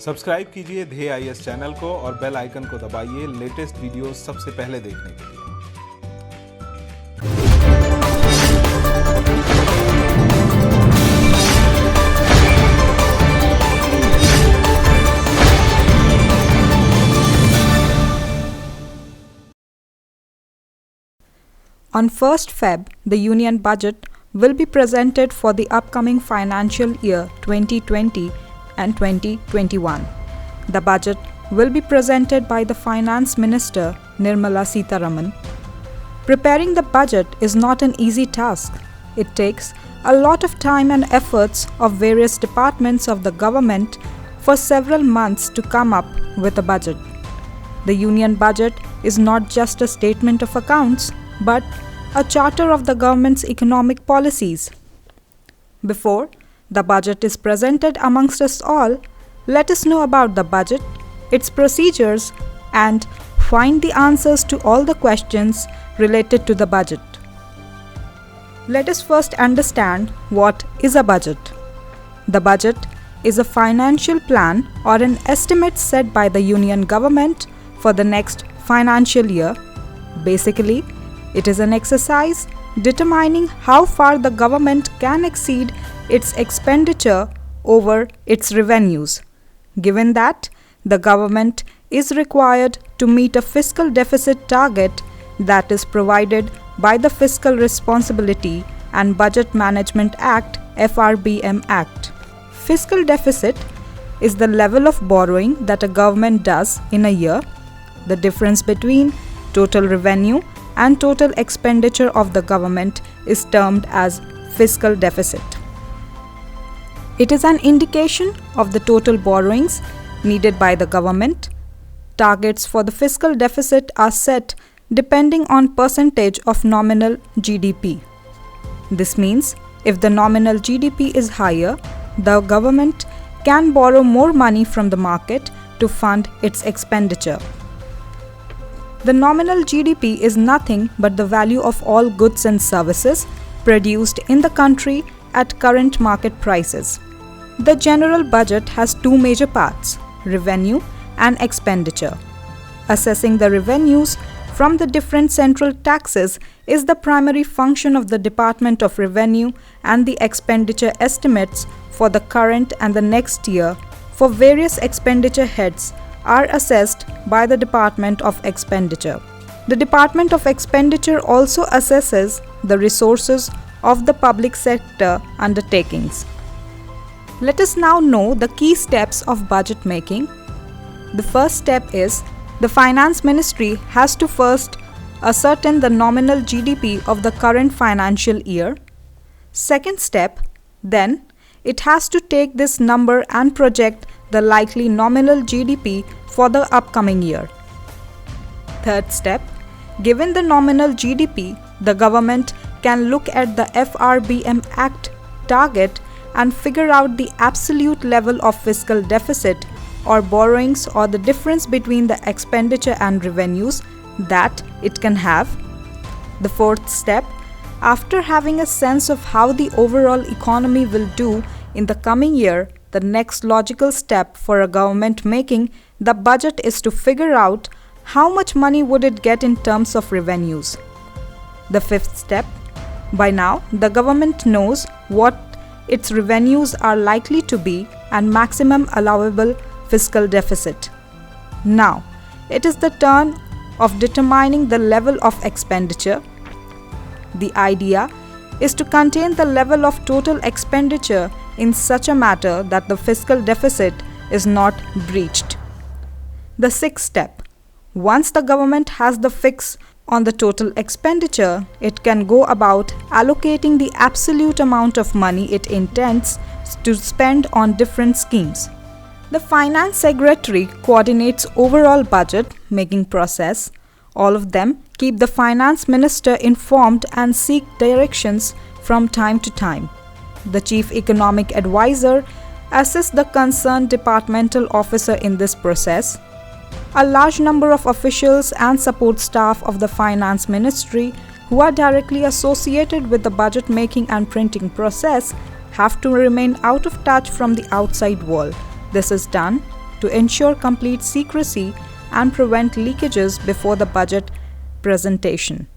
Subscribe कीजिए ध्येय IAS channel को और बेल आइकन को दबाइए लेटेस्ट वीडियो सबसे पहले देखने के लिए। On 1st Feb, the Union Budget will be presented for the upcoming financial year 2020 and 2021. The budget will be presented by the Finance Minister Nirmala Sitharaman. Preparing the budget is not an easy task. It takes a lot of time and efforts of various departments of the government for several months to come up with a budget. The Union Budget is not just a statement of accounts, but a charter of the government's economic policies. Before the budget is presented amongst us all, let us know about the budget, its procedures, and find the answers to all the questions related to the budget. Let us first understand what is a budget. The budget is a financial plan or an estimate set by the Union government for the next financial year. Basically, it is an exercise determining how far the government can exceed its expenditure over its revenues, given that the government is required to meet a fiscal deficit target that is provided by the Fiscal Responsibility and Budget Management Act (FRBM) Act. Fiscal deficit is the level of borrowing that a government does in a year. The difference between total revenue and total expenditure of the government is termed as fiscal deficit. It is an indication of the total borrowings needed by the government. Targets for the fiscal deficit are set depending on percentage of nominal GDP. This means if the nominal GDP is higher, the government can borrow more money from the market to fund its expenditure. The nominal GDP is nothing but the value of all goods and services produced in the country at current market prices. The general budget has two major parts, revenue and expenditure. Assessing the revenues from the different central taxes is the primary function of the Department of Revenue, and the expenditure estimates for the current and the next year for various expenditure heads are assessed by the Department of Expenditure. The Department of Expenditure also assesses the resources of the public sector undertakings. Let us now know the key steps of budget making. The first step is the Finance Ministry has to first ascertain the nominal GDP of the current financial year. Second step, then, it has to take this number and project the likely nominal GDP for the upcoming year. Third step, given the nominal GDP, the government can look at the FRBM Act target and figure out the absolute level of fiscal deficit or borrowings, or the difference between the expenditure and revenues that it can have. The fourth step, after having a sense of how the overall economy will do in the coming year, the next logical step for a government making the budget is to figure out how much money would it get in terms of revenues. The fifth step, by now the government knows what its revenues are likely to be and maximum allowable fiscal deficit. Now, it is the turn of determining the level of expenditure. The idea is to contain the level of total expenditure in such a manner that the fiscal deficit is not breached. The sixth step, once the government has the fix on the total expenditure, it can go about allocating the absolute amount of money it intends to spend on different schemes. The Finance Secretary coordinates overall budget making process. All of them keep the Finance Minister informed and seek directions from time to time. The Chief Economic Advisor assists the concerned departmental officer in this process. A large number of officials and support staff of the Finance Ministry who are directly associated with the budget making and printing process have to remain out of touch from the outside world. This is done to ensure complete secrecy and prevent leakages before the budget presentation.